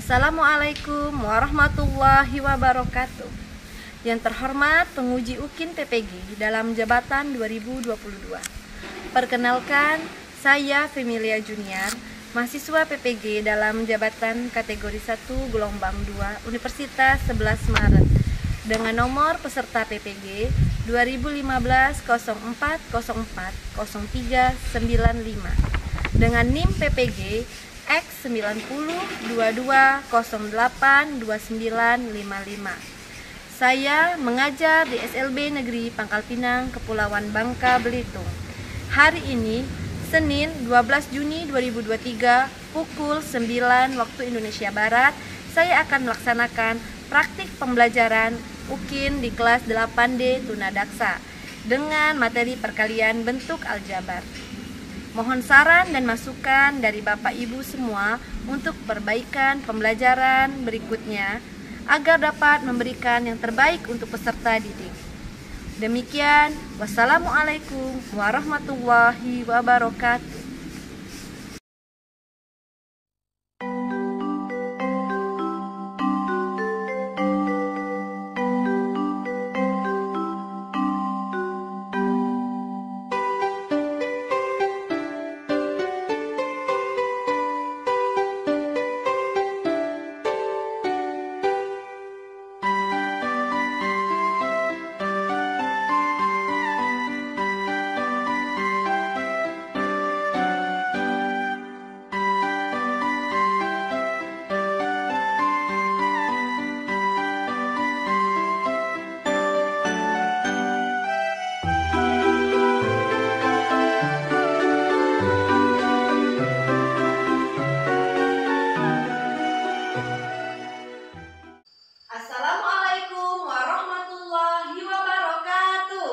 Assalamualaikum warahmatullahi wabarakatuh. Yang terhormat penguji UKIN PPG dalam jabatan 2022. Perkenalkan, saya Femilia Junior, mahasiswa PPG dalam jabatan kategori 1 gelombang 2 Universitas 11 Maret dengan nomor peserta PPG 2015-04-04-0395 dengan NIM PPG X9022082955. Saya mengajar di SLB Negeri Pangkal Pinang, Kepulauan Bangka, Belitung. Hari ini, Senin 12 Juni 2023, pukul 9 waktu Indonesia Barat, saya akan melaksanakan praktik pembelajaran UKIN di kelas 8D Tunadaksa dengan materi perkalian bentuk aljabar. Mohon saran dan masukan dari Bapak Ibu semua untuk perbaikan pembelajaran berikutnya agar dapat memberikan yang terbaik untuk peserta didik. Demikian, wassalamualaikum warahmatullahi wabarakatuh. Assalamualaikum warahmatullahi wabarakatuh.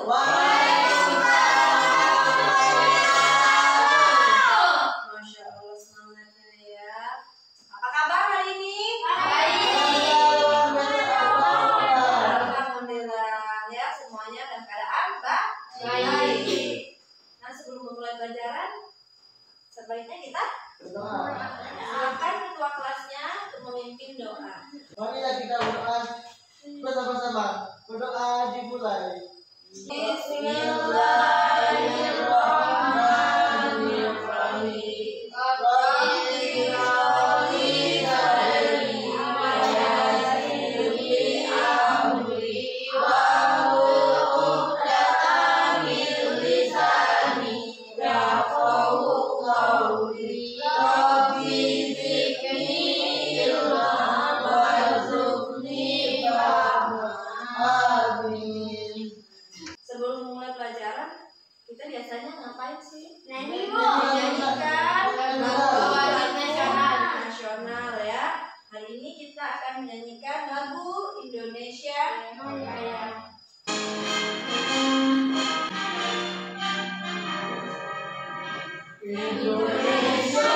Masya Allah, semangatnya ya. Apa kabar hari ini? Baik. Alhamdulillah ya, semuanya dalam keadaan baik. Nah, sebelum memulai pelajaran, sebaiknya kita silakan ketua kelasnya untuk memimpin doa. Marilah kita berdoa bersama-sama. Berdoa dimulai. Bismillahirrahmanirrahim. Sebelum memulai pelajaran, kita biasanya ngapain sih? Menyanyikan lagu nasional ya. Hari ini kita akan menyanyikan lagu Indonesia Raya. Indonesia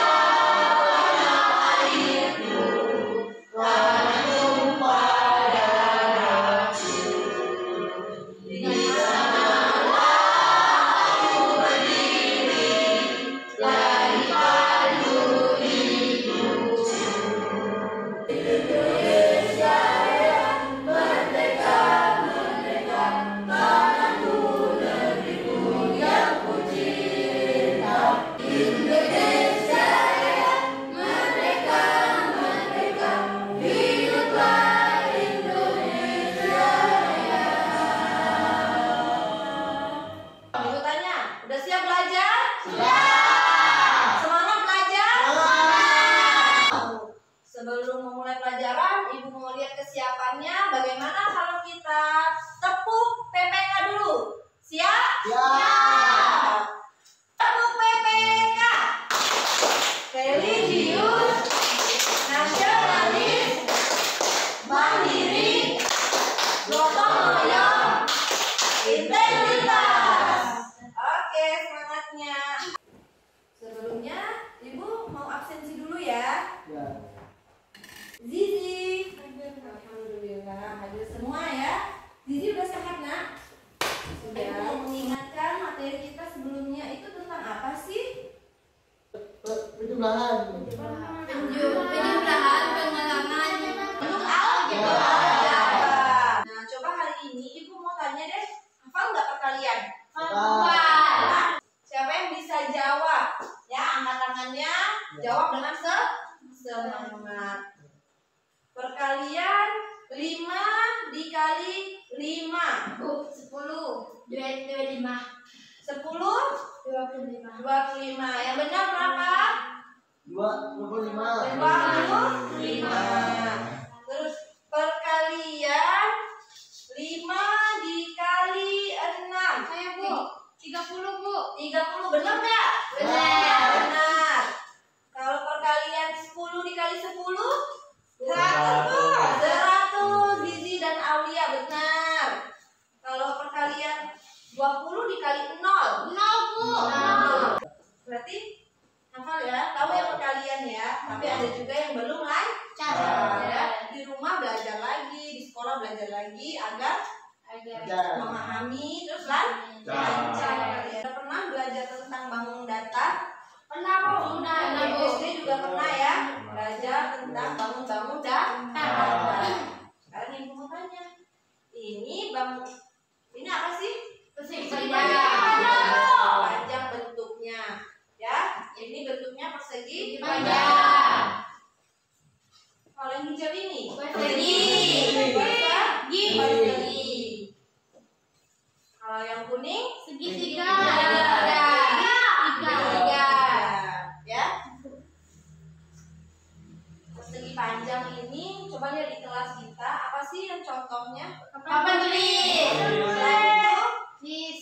sebelum memulai pelajaran, Ibu mau lihat kesiapannya. Bagaimana kalau kita tepuk PPK dulu? Siap? Siap. Tepuk PPK. Religius, nasionalis, mandiri, gotong royong, integritas. Oke, semangatnya. Sebelumnya, Ibu mau absensi dulu ya. Ya. Zizi, alhamdulillah hadir semua ya. Zizi udah sehat nak? Sudah. Mau mengingatkan materi kita sebelumnya itu tentang apa sih? Penjumlahan. Penjumlahan, pengulangan, Siapa yang bisa jawab? Ya, angkat tangannya. Jawab dengan semangat. Perkalian 5 dikali 5. 10. 25. 10. 25. Yang benar berapa? 25. 25. Terus perkalian 5 dikali 6. Saya Bu, 30 Bu. 30, benar nggak? Benar. Kalau perkalian 10 dikali 10, 100. Gizi dan Aulia benar. Kalau perkalian 20 dikali 0, 0 Bu. berarti hafal ya, tahu ya perkalian ya. Tapi ada juga yang belum lancar ya. Di rumah belajar lagi, di sekolah belajar lagi agar memahami terus lancar. Ya. Pernah belajar tentang bangun datar? Pernah Bu. Di SD juga pernah ya belajar tentang bangun datar. Sekarang ibu mau tanya, ini apa sih? Persegi Panjang bentuknya, ya. Ini bentuknya persegi panjang. Kalau yang hijau ini Persegi. Persegi. Kalau yang kuning Segitiga. segitiga. Ya. Persegi panjang ini coba lihat di kelas kita, apa sih yang contohnya? Papan tulis. Selain itu Bis.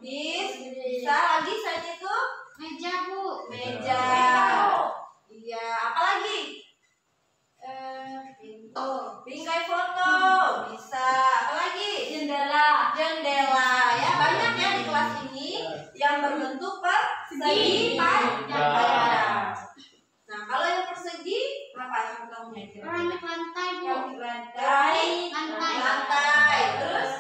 bisa lagi selain itu Meja Bu. meja. Iya, apa lagi? Bingkai foto bisa. Apa lagi? Jendela. Ya, banyak ya di kelas ini yang berbentuk persegi panjang. Nah, kalau yang persegi apa contohnya? Keramik lantai Bu. Lantai. Terus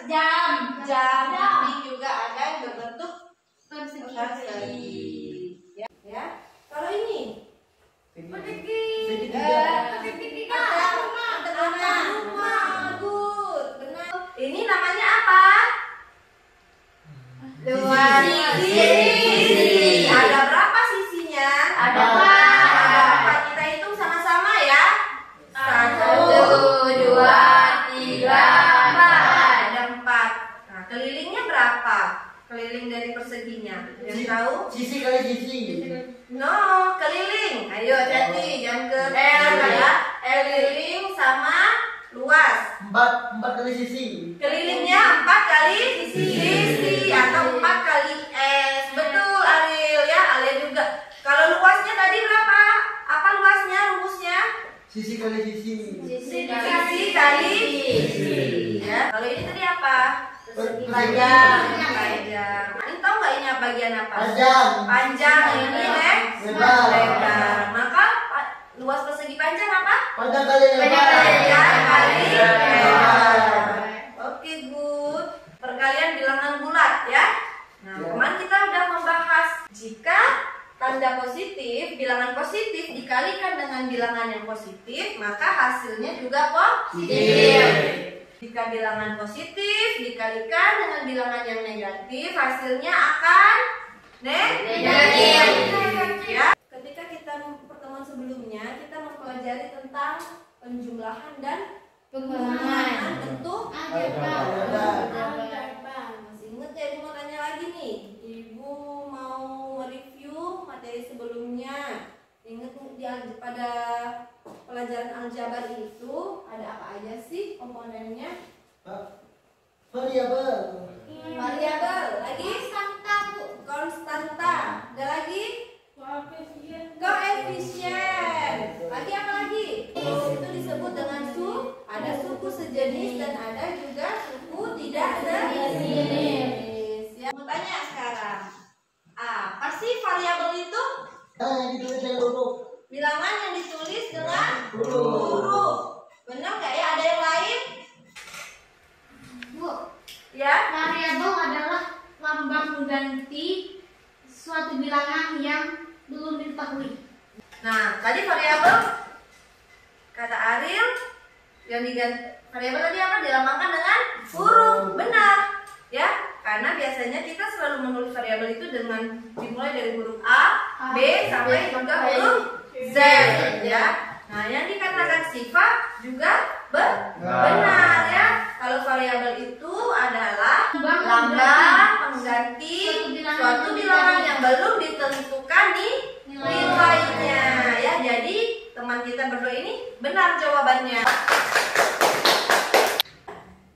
jam. Ini juga ada yang berbentuk persegi. Ya. Kalau ini atap rumah. Good. Benar. Ini namanya apa? Sisi. Ada berapa sisinya? Ada 4. Kita hitung sama-sama ya. 1, 2, 3, 4. Ada 4. Nah, kelilingnya berapa? Keliling dari perseginya. Yang tahu? Sisi kali sisi. No, keliling. Ayo hati-hati, jangan ke L ya. Keliling sama luas. 4 kali sisi. Kelilingnya 4 kali sisi atau 4 kali S. Betul Ariel ya, Alia juga. Kalau luasnya tadi berapa? Apa luasnya, rumusnya? Sisi kali sisi. Sisi kali sisi. Ya. Kalau ini tadi apa? Persegi Panjang. Ini tahu nggak ini bagian apa? Panjang. Ini lebar. Maka luas persegi panjang apa? Panjang kali lebar. Panjang kali lebar. Oke, good. Perkalian bilangan bulat ya. Nah, kemarin kita udah membahas jika tanda positif, bilangan positif dikalikan dengan bilangan yang positif, maka hasilnya juga positif. Jika bilangan positif dikalikan dengan bilangan yang negatif, hasilnya akan negatif. Ya. Ketika kita pertemuan sebelumnya, kita mempelajari tentang penjumlahan dan pengurangan bentuk aljabar. Masih ingat ya? Ibu mau tanya lagi nih. Ibu mau review materi sebelumnya. Ingat pada pelajaran aljabar itu ada apa aja sih komponennya? Variabel. Lagi konstanta. Ada lagi koefisien. Lagi apa lagi? Itu disebut dengan ada suku sejenis dan ada juga suku tidak sejenis. Ya. Mau tanya sekarang, apa sih variabel itu? Yang ditulis dengan huruf. Bilangan yang ditulis dengan Huruf. huruf. Benar nggak ya? Ada yang lain? Bu, Ya. variabel adalah lambang pengganti suatu bilangan yang belum diketahui. Nah, tadi variabel kata Ariel yang diganti variabel tadi apa? Dilambangkan dengan huruf. Benar. Ya. karena biasanya kita selalu menulis variabel itu dengan dimulai dari huruf A, B sampai juga huruf Z ya. Nah, yang dikatakan Syifa juga benar ya. Kalau variabel itu adalah lambang pengganti suatu bilangan yang belum ditentukan nilainya ya. Jadi teman kita berdua ini benar jawabannya.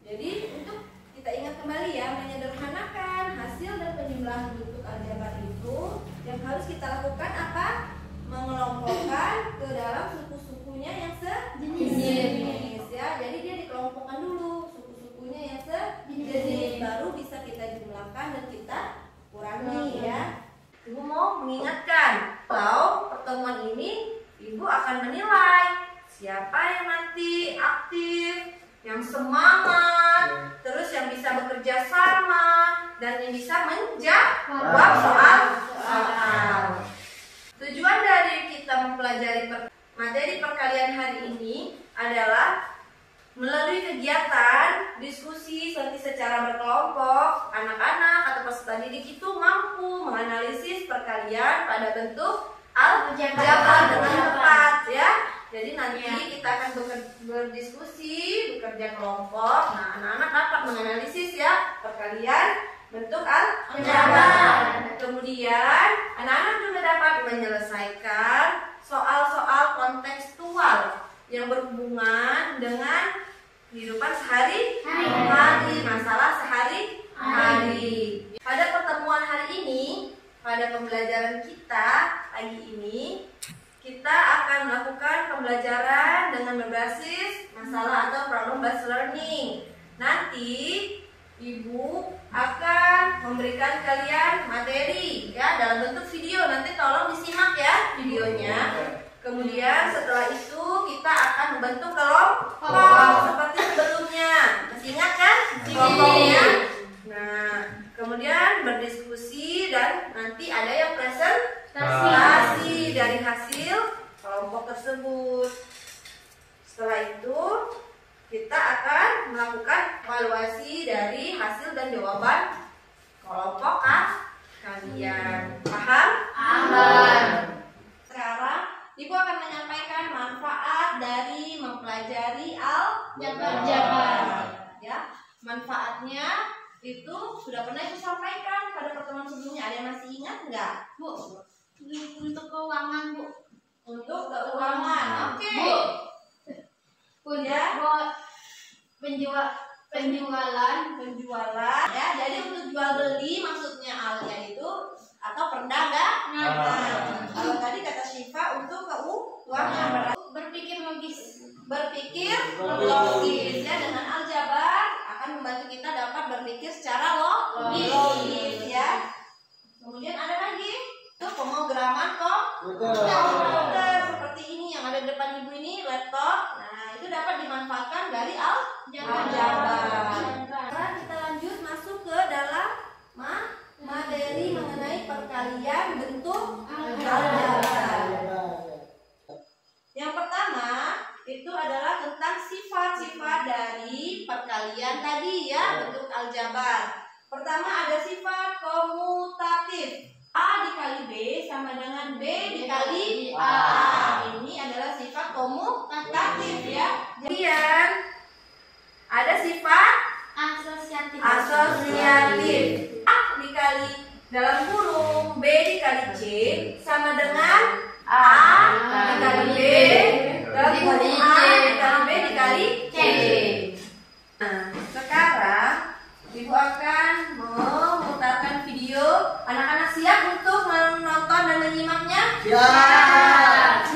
Jadi untuk kita ingat kembali ya, menyederhanakan hasil dan penjumlahan bentuk aljabar itu yang harus kita lakukan apa? Mengelompokkan ke dalam suku-sukunya yang sejenis ya. Jadi dia dikelompokkan dulu suku-sukunya yang sejenis, baru bisa kita jumlahkan dan kita kurangi ya. Ibu mau mengingatkan kalau pertemuan ini Ibu akan menilai siapa yang nanti aktif, yang semangat, terus yang bisa bekerja sama dan yang bisa menjawab soal. Tujuan dari kita mempelajari materi perkalian hari ini adalah melalui kegiatan diskusi secara berkelompok, anak-anak atau peserta didik itu mampu menganalisis perkalian pada bentuk aljabar dengan tepat ya. Jadi nanti kita akan berdiskusi, bekerja kelompok. Nah, anak-anak dapat menganalisis ya perkalian bentuk aljabar. Kemudian anak-anak juga dapat menyelesaikan soal-soal kontekstual yang berhubungan dengan kehidupan sehari-hari, masalah sehari-hari. Pada pertemuan hari ini, pada pembelajaran kita pagi ini, kita akan melakukan pembelajaran dengan berbasis masalah atau problem based learning. Nanti Ibu akan memberikan kalian materi ya dalam bentuk video. Nanti tolong disimak ya videonya. Kemudian setelah itu kita akan membentuk kelompok seperti sebelumnya. Masih ingat kan kelompoknya? Nah, kemudian berdiskusi dan nanti ada yang presentasi dari hasil kelompok tersebut. Setelah itu kita akan melakukan evaluasi dari hasil dan jawaban kelompok kalian. Paham? Sekarang Ibu akan menyampaikan manfaat dari mempelajari aljabar. Ya, manfaatnya itu sudah pernah Ibu sampaikan pada pertemuan sebelumnya. Ada yang masih ingat nggak, Bu? Untuk keuangan, Bu. Untuk keuangan, oke. Ya, penjualan ya. Jadi untuk jual beli maksudnya alnya itu atau perdagangan. Nah, kalau tadi kata Syifa untuk keuangan, berpikir logis ya. Dengan aljabar akan membantu kita dapat berpikir secara logis ya. Kemudian ada lagi itu pemrograman komputer seperti ini yang ada di depan Ibu ini, laptop. Nah, itu dapat dimanfaatkan dari aljabar. Sekarang kita lanjut masuk ke dalam materi mengenai perkalian bentuk aljabar. Yang pertama itu adalah tentang sifat-sifat dari perkalian tadi ya, bentuk aljabar. Pertama ada sifat komutatif. A dikali B sama dengan B dikali A. Ini adalah sifat komutatif ya. Kemudian ada sifat asosiatif. A dikali dalam kurung B dikali C sama dengan A dikali B dalam kurung A dikali B dikali C. Nah, sekarang Ibu akan memutarkan video. Anak-anak siap untuk menonton dan menyimaknya? Siap.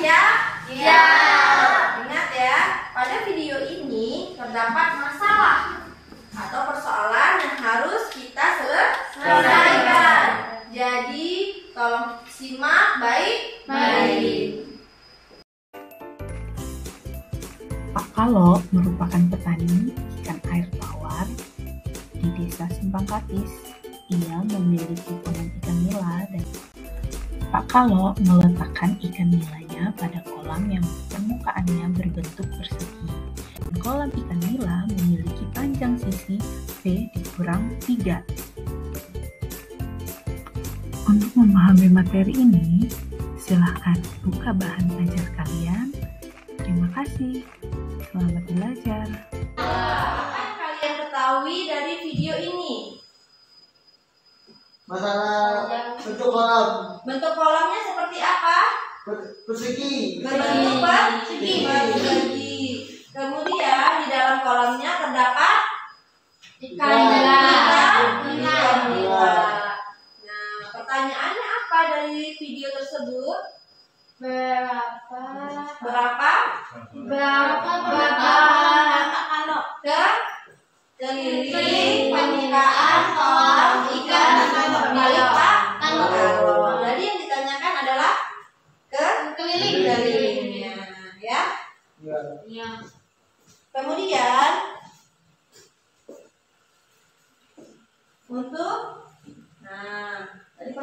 Ingat ya, pada video ini terdapat masalah atau persoalan yang harus kita selesaikan. Jadi tolong simak baik-baik. Pak Kalo merupakan petani ikan air tawar di desa Simpang Kapis. Ia memiliki kolam ikan nila dan Pak Kalo meletakkan ikan nilanya pada kolam yang permukaannya berbentuk persegi. Kolam ikan nila memiliki panjang sisi V dikurang 3. Untuk memahami materi ini, silahkan buka bahan ajar kalian. Terima kasih. Selamat belajar. Apa yang kalian ketahui dari video ini? Masalah bentuk kolam Bentuk kolamnya seperti apa? persegi. Berbentuk persegi. Kemudian di dalam kolamnya terdapat ikan nila. Nah, pertanyaannya apa dari video tersebut? Berapa kalau keliling permukaan kolam ikan balik Pak? Jadi yang ditanyakan adalah kelilingnya, ya. ya Kemudian untuk tadi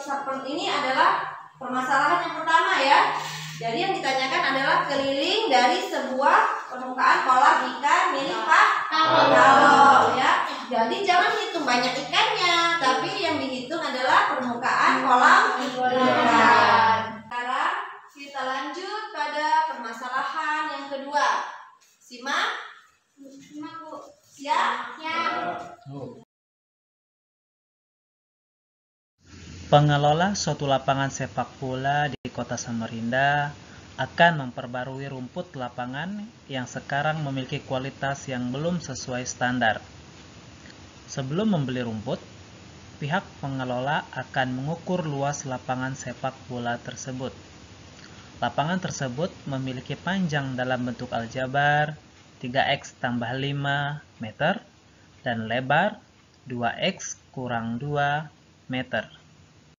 ini adalah permasalahan yang pertama ya. Jadi yang ditanyakan adalah keliling dari sebuah permukaan kolam ikan milik Pak Kalau ya. Jadi jangan hitung banyak ikannya, tapi yang dihitung adalah permukaan kolam ikan. Sekarang kita lanjut pada permasalahan yang kedua. Simak. Bu. Siap? Pengelola suatu lapangan sepak bola di Kota Samarinda akan memperbarui rumput lapangan yang sekarang memiliki kualitas yang belum sesuai standar. Sebelum membeli rumput, pihak pengelola akan mengukur luas lapangan sepak bola tersebut. Lapangan tersebut memiliki panjang dalam bentuk aljabar 3x tambah 5 meter dan lebar 2x kurang 2 meter.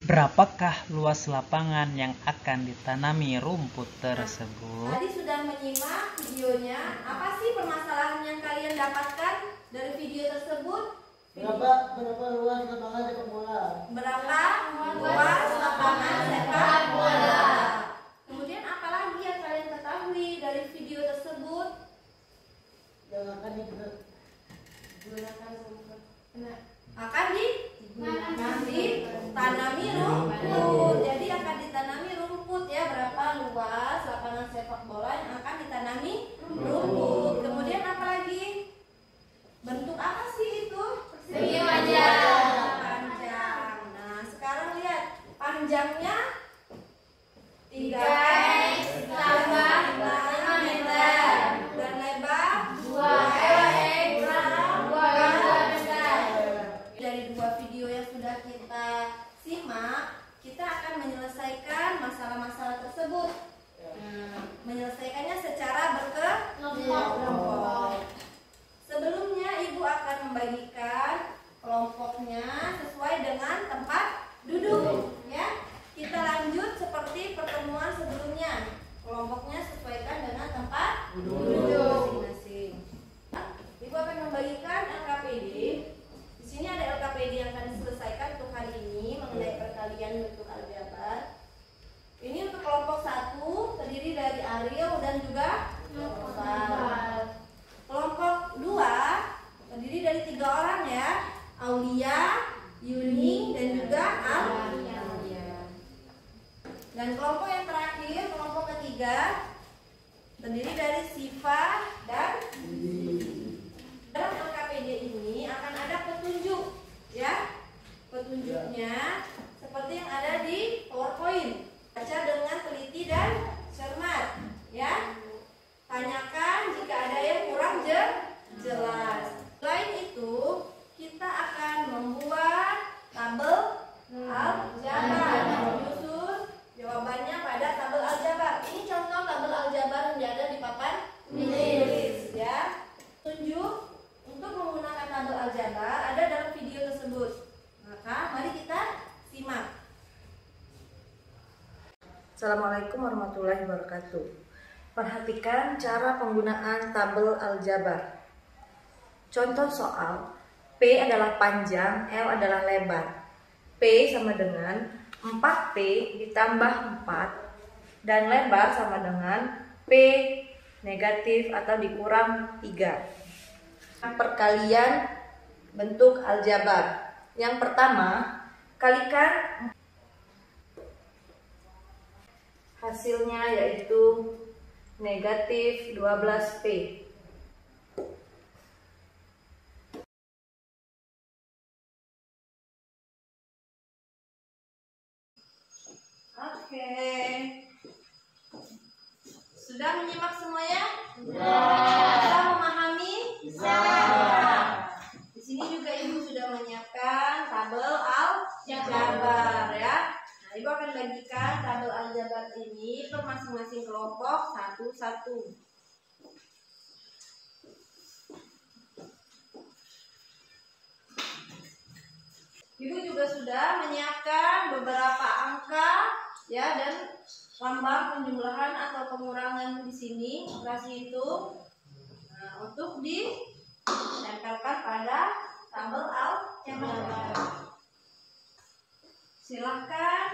Berapakah luas lapangan yang akan ditanami rumput tersebut? Tadi sudah menyimak videonya. Apa sih permasalahan yang kalian dapatkan dari video tersebut? Berapa luas lapangan sepak bola? Berapa luas lapangan sepak bola? Kemudian apa lagi yang kalian ketahui dari video tersebut? Yang akan digunakan Akan ditanami rumput. Jadi akan ditanami rumput ya. Berapa luas lapangan sepak bola yang akan ditanami rumput? Kemudian apa lagi? Bentuk apa sih itu? Persegi panjang. Nah, sekarang lihat panjangnya 3 tambah 5 meter dan lebar 2x meter. Dari dua video yang sudah kita simak, kita akan menyelesaikan masalah-masalah tersebut. Menyelesaikannya secara berkelompok. Sebelumnya Ibu akan membagikan kelompoknya sesuai dengan tempat duduk, ya. Kita lanjut seperti pertemuan sebelumnya. Kelompoknya sesuaikan dengan tempat duduk masing-masing. Ibu akan membagikan LKPD. Di sini ada LKPD yang akan diselesaikan untuk hari ini mengenai perkalian bentuk aljabar. Ini untuk kelompok 1 terdiri dari Ariel dan juga Noval. Kelompok 2 terdiri dari 3 orang ya, Aulia, Yuni dan juga Alia. Dan kelompok yang terakhir, kelompok ketiga terdiri dari Siva dan dalam LKPD ini akan ada petunjuk ya. Petunjuknya seperti yang ada di PowerPoint. Baca dengan teliti dan cermat ya. Tanyakan jika ada yang kurang jelas. Selain itu, kita akan membuat tabel aljabar. Menyusun jawabannya pada tabel aljabar. Ini contoh tabel aljabar yang ada di papan tulis ya. Tunjuk untuk menggunakan tabel aljabar ada dalam video tersebut. Maka mari kita simak. Assalamualaikum warahmatullahi wabarakatuh. Perhatikan cara penggunaan tabel aljabar. Contoh soal, P adalah panjang, L adalah lebar. P sama dengan 4P ditambah 4 dan lebar sama dengan P negatif atau dikurang 3. Perkalian bentuk aljabar. Yang pertama, kalikan Hasilnya yaitu negatif 12P. Oke. Sudah menyimak semuanya? Bisa memahami? Bisa. Di sini juga Ibu sudah menyiapkan tabel aljabar ya. Nah, Ibu akan bagikan tabel aljabar ini per masing-masing kelompok satu-satu. Ibu juga sudah menyiapkan beberapa angka ya dan lambang penjumlahan atau pengurangan di sini operasi itu untuk ditempelkan pada tabel aljabar. Silakan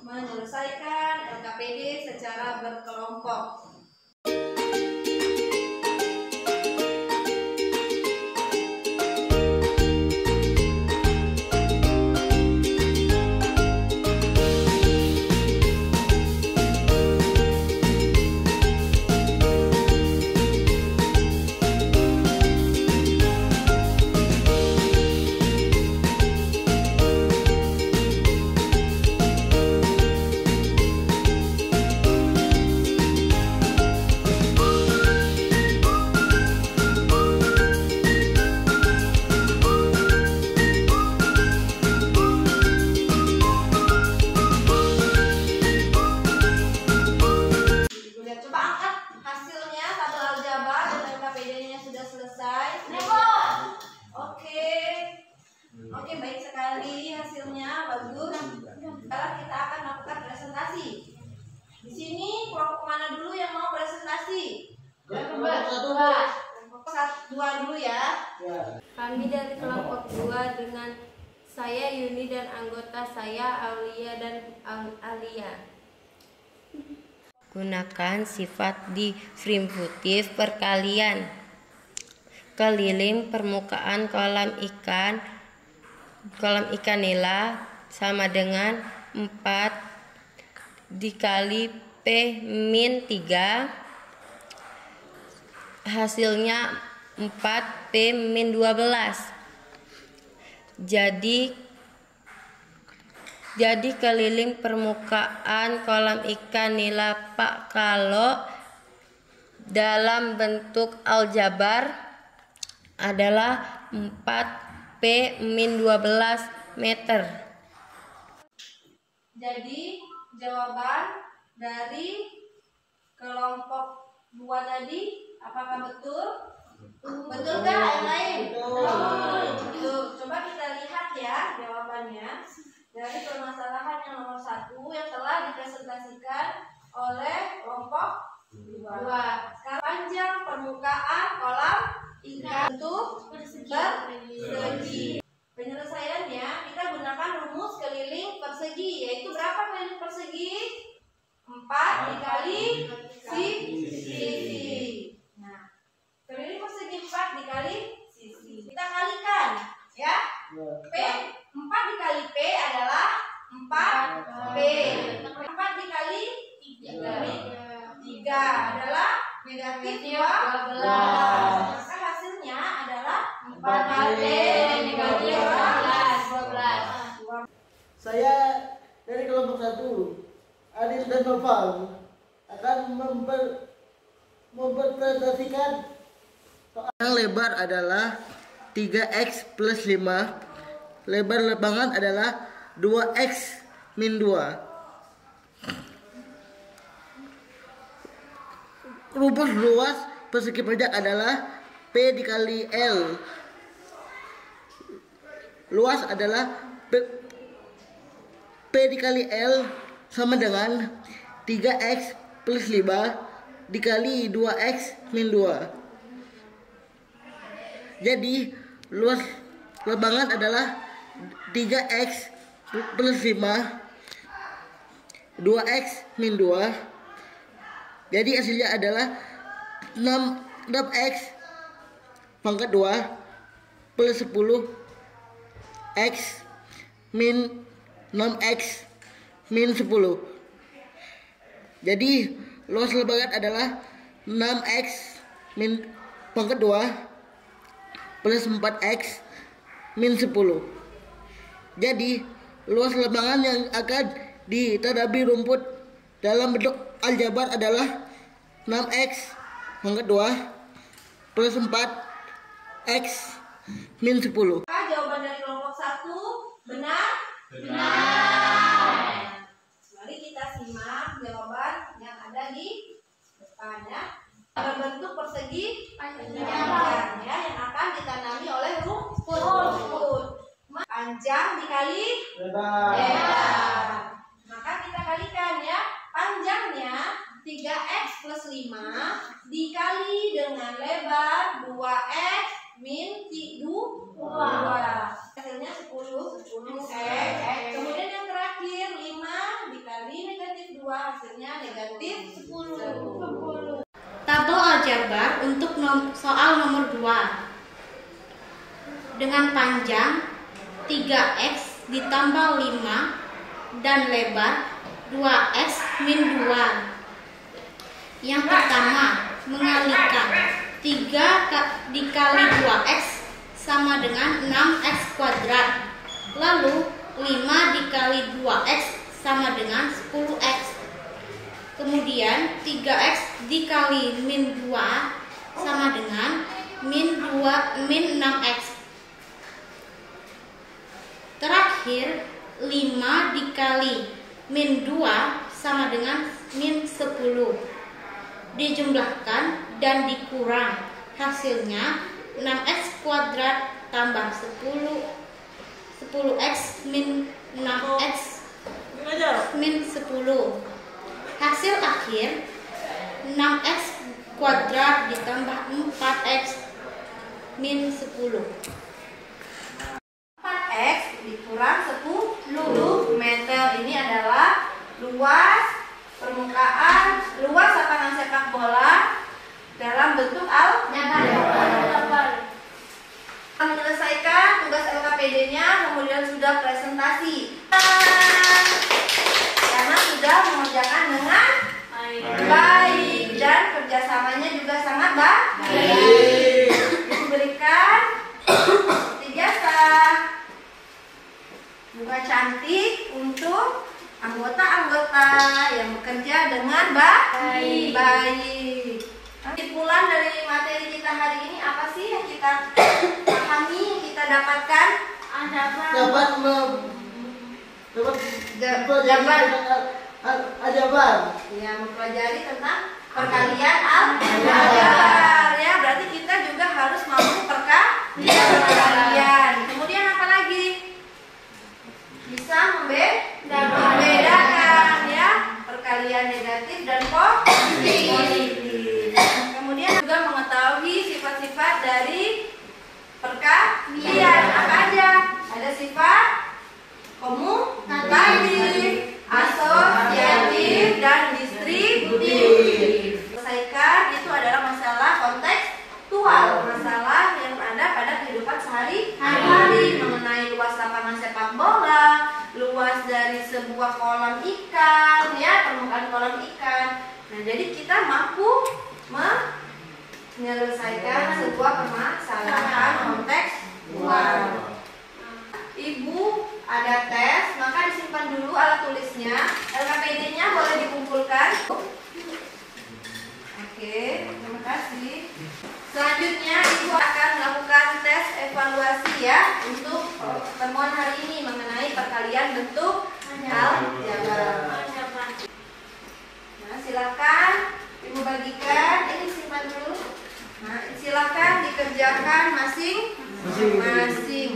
menyelesaikan LKPD secara berkelompok. Oke, baik sekali hasilnya, bagus. Sekarang kita akan melakukan presentasi. Di sini kelompok mana dulu yang mau presentasi? Kelompok 2 dulu ya. Kami dari kelompok 2 dengan saya Yuni dan anggota saya Aulia dan Alia. Gunakan sifat difrimpuratif perkalian. Keliling permukaan kolam ikan nila sama dengan 4 dikali P min 3. Hasilnya 4P min 12. Jadi keliling permukaan kolam ikan nila Pak kalau dalam bentuk aljabar adalah 4P min 12 meter. Jadi jawaban dari kelompok 2 tadi apakah betul? Betul nggak yang lain? Betul. Coba kita lihat ya jawabannya dari permasalahan yang nomor 1 yang telah dipresentasikan oleh kelompok 2. Sekarang panjang permukaan kolam ikan bentuk persegi. Penyelesaiannya kita gunakan rumus keliling persegi, yaitu berapa keliling persegi? 4 dikali sisi. Nah, keliling persegi 4 dikali sisi. Kita kalikan ya. P 4 dikali P adalah 4P. 4 dikali 3 adalah negatif 12. Maka hasilnya adalah 4 kali negatif 12. Saya dari kelompok 1, Adil dan Noval, akan mempresentasikan soal lebar adalah 3x plus 5. Lebar lapangan adalah 2x min 2. Rumus luas persegi pajak adalah P dikali L. Luas adalah P dikali L sama dengan 3x plus 5 dikali 2x min 2. Jadi luas lapangan adalah 3x plus 5 2x min 2. Jadi hasilnya adalah 6x pangkat 2 plus 10 x min 6x min 10. Jadi luas lapangan adalah 6x min pangkat 2 plus 4x min 10. Jadi luas lapangan yang akan ditandai rumput dalam bentuk aljabar adalah 6x pangkat 2 plus 4x min 10. Jawaban dari kelompok 1 benar? Benar. Mari kita simak jawaban yang ada di depan ya. Berbentuk persegi panjang ya, yang akan ditanami oleh rumput. Panjang dikali lebar. Maka kita kalikan ya. Panjangnya 3x plus 5 dikali dengan lebar 2x min 2. Hasilnya 10x. Kemudian yang terakhir 5 dikali negatif 2, hasilnya negatif 10. Tabel aljabar untuk soal nomor 2. Dengan panjang 3x ditambah 5 dan lebar 2x min 2. Yang pertama, mengalikan 3 dikali 2x sama dengan 6x kuadrat. Lalu 5 dikali 2x sama dengan 10x. Kemudian 3x dikali min 2 sama dengan min 6x. Terakhir 5 dikali min 2 sama dengan min 10. Dijumlahkan dan dikurang. Hasilnya 6x kuadrat tambah 10x min 6x min 10. Hasil akhir 6x kuadrat ditambah 4x min 10. 4x dikurang 10 meter. Ini adalah luas lapangan sepak bola dalam bentuk aljabar. Menyelesaikan tugas LKPD-nya, kemudian sudah presentasi. Karena sudah mengerjakan dengan baik dan kerjasamanya juga sangat baik. Diberikan seperti biasa bunga cantik untuk anggota-anggota yang bekerja dengan baik. Kesimpulan dari materi kita hari ini apa sih yang kita pahami, yang kita dapatkan? Aljabar. Ya, mempelajari tentang perkalian aljabar. Ya, berarti kita juga harus mampu perkalian. Kemudian apa lagi? Bisa membedakan ya perkalian negatif dan positif. Kemudian juga mengetahui sifat-sifat dari perkalian. Apa aja? Ada sifat komutatif, asosiatif, dan distributif. Selesaikan itu adalah masalah kontekstual, masalah yang ada pada kehidupan sehari-hari mengenai luas lapangan sepak bola, luas dari sebuah kolam ikan, ya permukaan kolam ikan. Nah, jadi kita mampu menyelesaikan sebuah permasalahan kontekstual. Ibu ada tes, maka disimpan dulu alat tulisnya. LKPD-nya boleh dikumpulkan. Oke, terima kasih. Selanjutnya Ibu akan melakukan tes evaluasi ya untuk pertemuan hari ini mengenai perkalian bentuk aljabar. Nah, silakan Ibu bagikan. Ini simpan dulu. Nah, silakan dikerjakan masing-masing.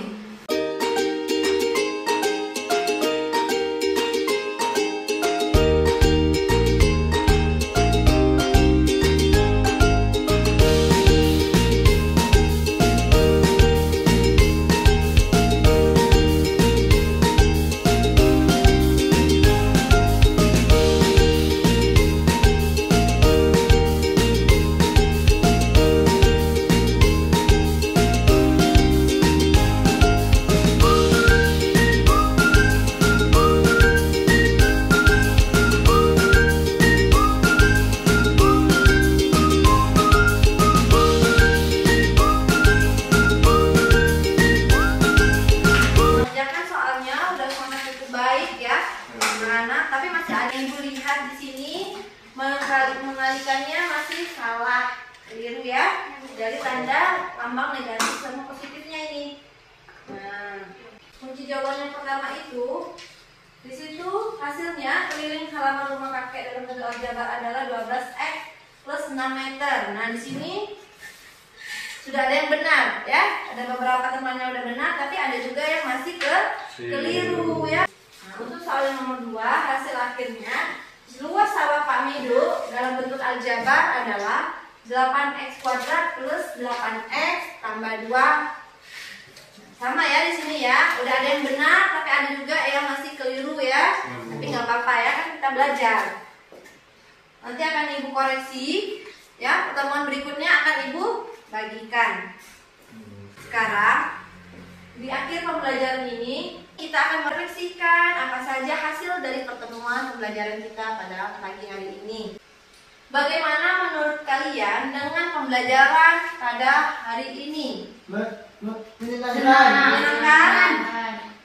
baik ya, anak-anak. Tapi masih ada yang Ibu lihat di sini mengalikannya masih salah, keliru ya. Jadi tanda lambang negatif sama positifnya ini. Nah, kunci jawaban yang pertama itu di situ hasilnya keliling halaman rumah kakek dalam bentuk aljabar adalah 12x plus 6 meter. Nah, di sini sudah ada yang benar ya. Ada beberapa temannya udah benar, tapi ada juga yang masih keliru ya. Nah, untuk soal yang nomor 2, hasil akhirnya luas sawah Pak Mido dalam bentuk aljabar adalah 8x kuadrat plus 8x tambah 2. Sama ya di sini ya. Udah ada yang benar, tapi ada juga yang masih keliru ya. Tapi nggak apa-apa ya, kan kita belajar. Nanti akan Ibu koreksi ya. Pertemuan berikutnya akan Ibu bagikan. Sekarang di akhir pembelajaran ini kita akan merefleksikan apa saja hasil dari pertemuan pembelajaran kita pada pagi hari ini. Bagaimana menurut kalian dengan pembelajaran pada hari ini? Menyenangkan.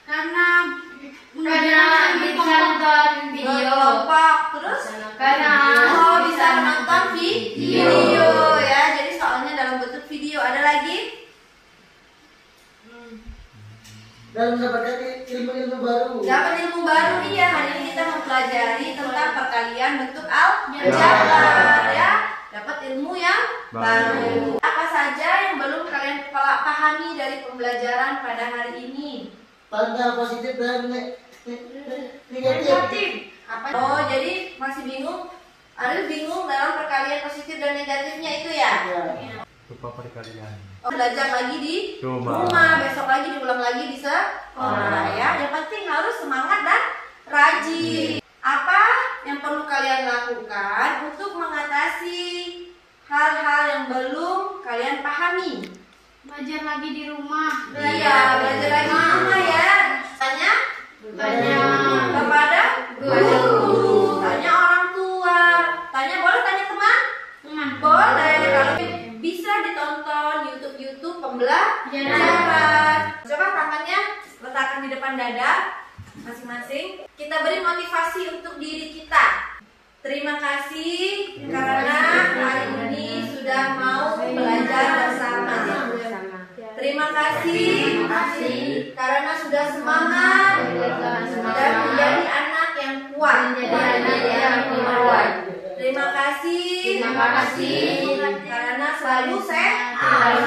Karena bisa nonton video. Kelompok, terus Karena bisa menonton video ya. Jadi soalnya dalam bentuk video. Ada lagi? Dan mendapatkan ilmu-ilmu baru. Dapat ilmu baru. Iya, hari ini kita mempelajari tentang perkalian bentuk aljabar ya. Dapat ilmu yang baru. Apa saja yang belum kalian pahami dari pembelajaran pada hari ini? Tanda positif dan negatif. Apa? Oh, jadi masih bingung? Ariel bingung dalam perkalian positif dan negatifnya itu ya? Lupa perkalian. Oh, belajar lagi di rumah, besok lagi diulang lagi di sekolah ya. Yang penting harus semangat dan rajin. Apa yang perlu kalian lakukan untuk mengatasi hal-hal yang belum kalian pahami? belajar lagi di rumah. Iya, belajar lagi di rumah ya. Tanya kepada guru, tanya orang tua, boleh tanya teman? Boleh. Kalau bisa ditonton YouTube pembelajaran. Coba tangannya letakkan di depan dada masing-masing. Kita beri motivasi untuk diri kita. Terima kasih karena hari ini sudah mau belajar bersama. Terima kasih karena sudah semangat dan menjadi anak yang kuat. Terima kasih karena selalu sehat.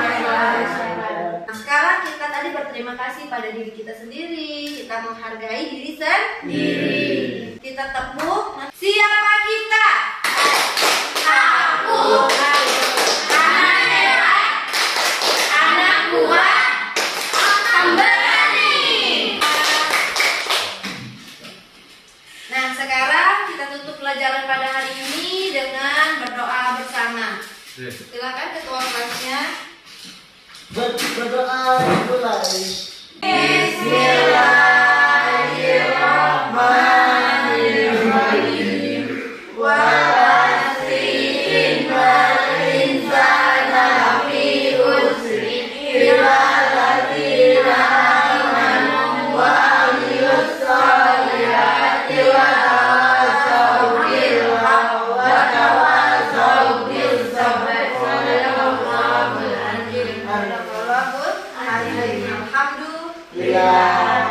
Nah, sekarang kita tadi berterima kasih pada diri kita sendiri. Kita menghargai diri sendiri. Kita tepuk. Siapa kita? Aku. Anak hebat. Anak kuat. Anak berani. Nah, sekarang kita tutup pelajaran pada hari ini dengan berdoa bersama. Silakan ketua kelasnya. Berdoa mulai. Bismillahirrahmanirrahim. Wa'asin wal-insana fi usri illa alladzina amanu wa amilus solihati wa tawasaw bil haqq wa tawasaw bis sabr. Alhamdulillah.